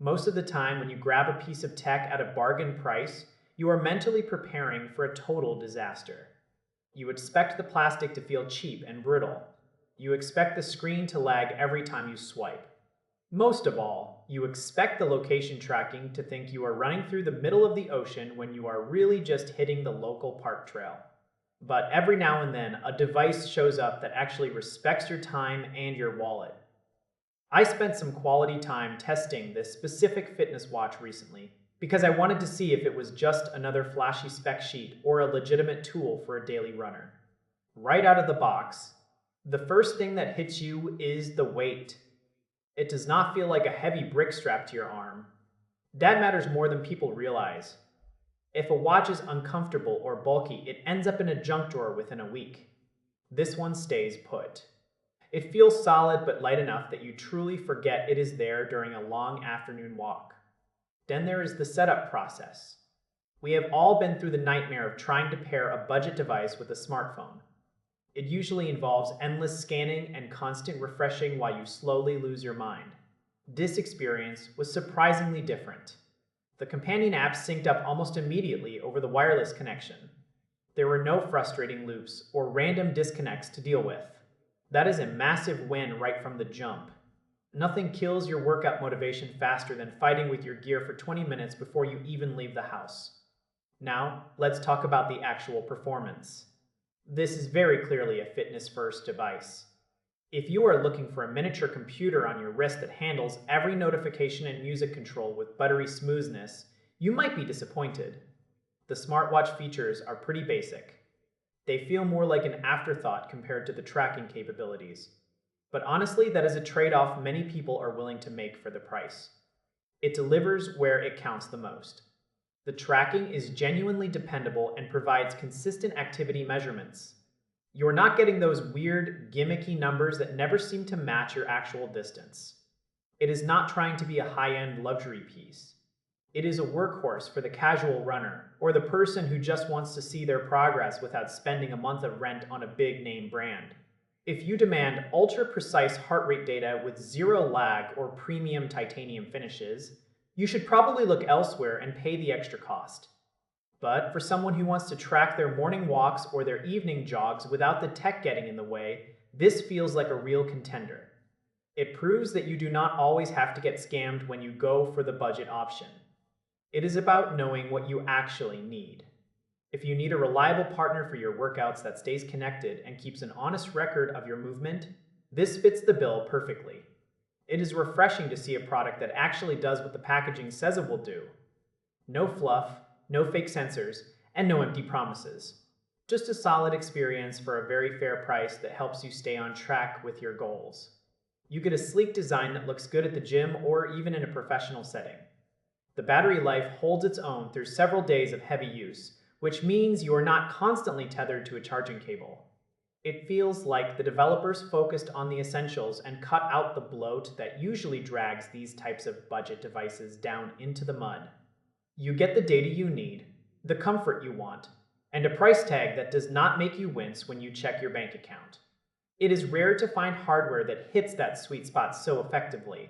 Most of the time, when you grab a piece of tech at a bargain price, you are mentally preparing for a total disaster. You expect the plastic to feel cheap and brittle. You expect the screen to lag every time you swipe. Most of all, you expect the location tracking to think you are running through the middle of the ocean when you are really just hitting the local park trail. But every now and then, a device shows up that actually respects your time and your wallet. I spent some quality time testing this specific fitness watch recently because I wanted to see if it was just another flashy spec sheet or a legitimate tool for a daily runner. Right out of the box, the first thing that hits you is the weight. It does not feel like a heavy brick strapped to your arm. That matters more than people realize. If a watch is uncomfortable or bulky, it ends up in a junk drawer within a week. This one stays put. It feels solid but light enough that you truly forget it is there during a long afternoon walk. Then there is the setup process. We have all been through the nightmare of trying to pair a budget device with a smartphone. It usually involves endless scanning and constant refreshing while you slowly lose your mind. This experience was surprisingly different. The companion apps synced up almost immediately over the wireless connection. There were no frustrating loops or random disconnects to deal with. That is a massive win right from the jump. Nothing kills your workout motivation faster than fighting with your gear for 20 minutes before you even leave the house. Now, let's talk about the actual performance. This is very clearly a fitness-first device. If you are looking for a miniature computer on your wrist that handles every notification and music control with buttery smoothness, you might be disappointed. The smartwatch features are pretty basic. They feel more like an afterthought compared to the tracking capabilities. But honestly, that is a trade-off many people are willing to make for the price. It delivers where it counts the most. The tracking is genuinely dependable and provides consistent activity measurements. You're not getting those weird, gimmicky numbers that never seem to match your actual distance. It is not trying to be a high-end luxury piece. It is a workhorse for the casual runner or the person who just wants to see their progress without spending a month of rent on a big-name brand. If you demand ultra-precise heart rate data with zero lag or premium titanium finishes, you should probably look elsewhere and pay the extra cost. But for someone who wants to track their morning walks or their evening jogs without the tech getting in the way, this feels like a real contender. It proves that you do not always have to get scammed when you go for the budget option. It is about knowing what you actually need. If you need a reliable partner for your workouts that stays connected and keeps an honest record of your movement, this fits the bill perfectly. It is refreshing to see a product that actually does what the packaging says it will do. No fluff, no fake sensors, and no empty promises. Just a solid experience for a very fair price that helps you stay on track with your goals. You get a sleek design that looks good at the gym or even in a professional setting. The battery life holds its own through several days of heavy use, which means you are not constantly tethered to a charging cable. It feels like the developers focused on the essentials and cut out the bloat that usually drags these types of budget devices down into the mud. You get the data you need, the comfort you want, and a price tag that does not make you wince when you check your bank account. It is rare to find hardware that hits that sweet spot so effectively.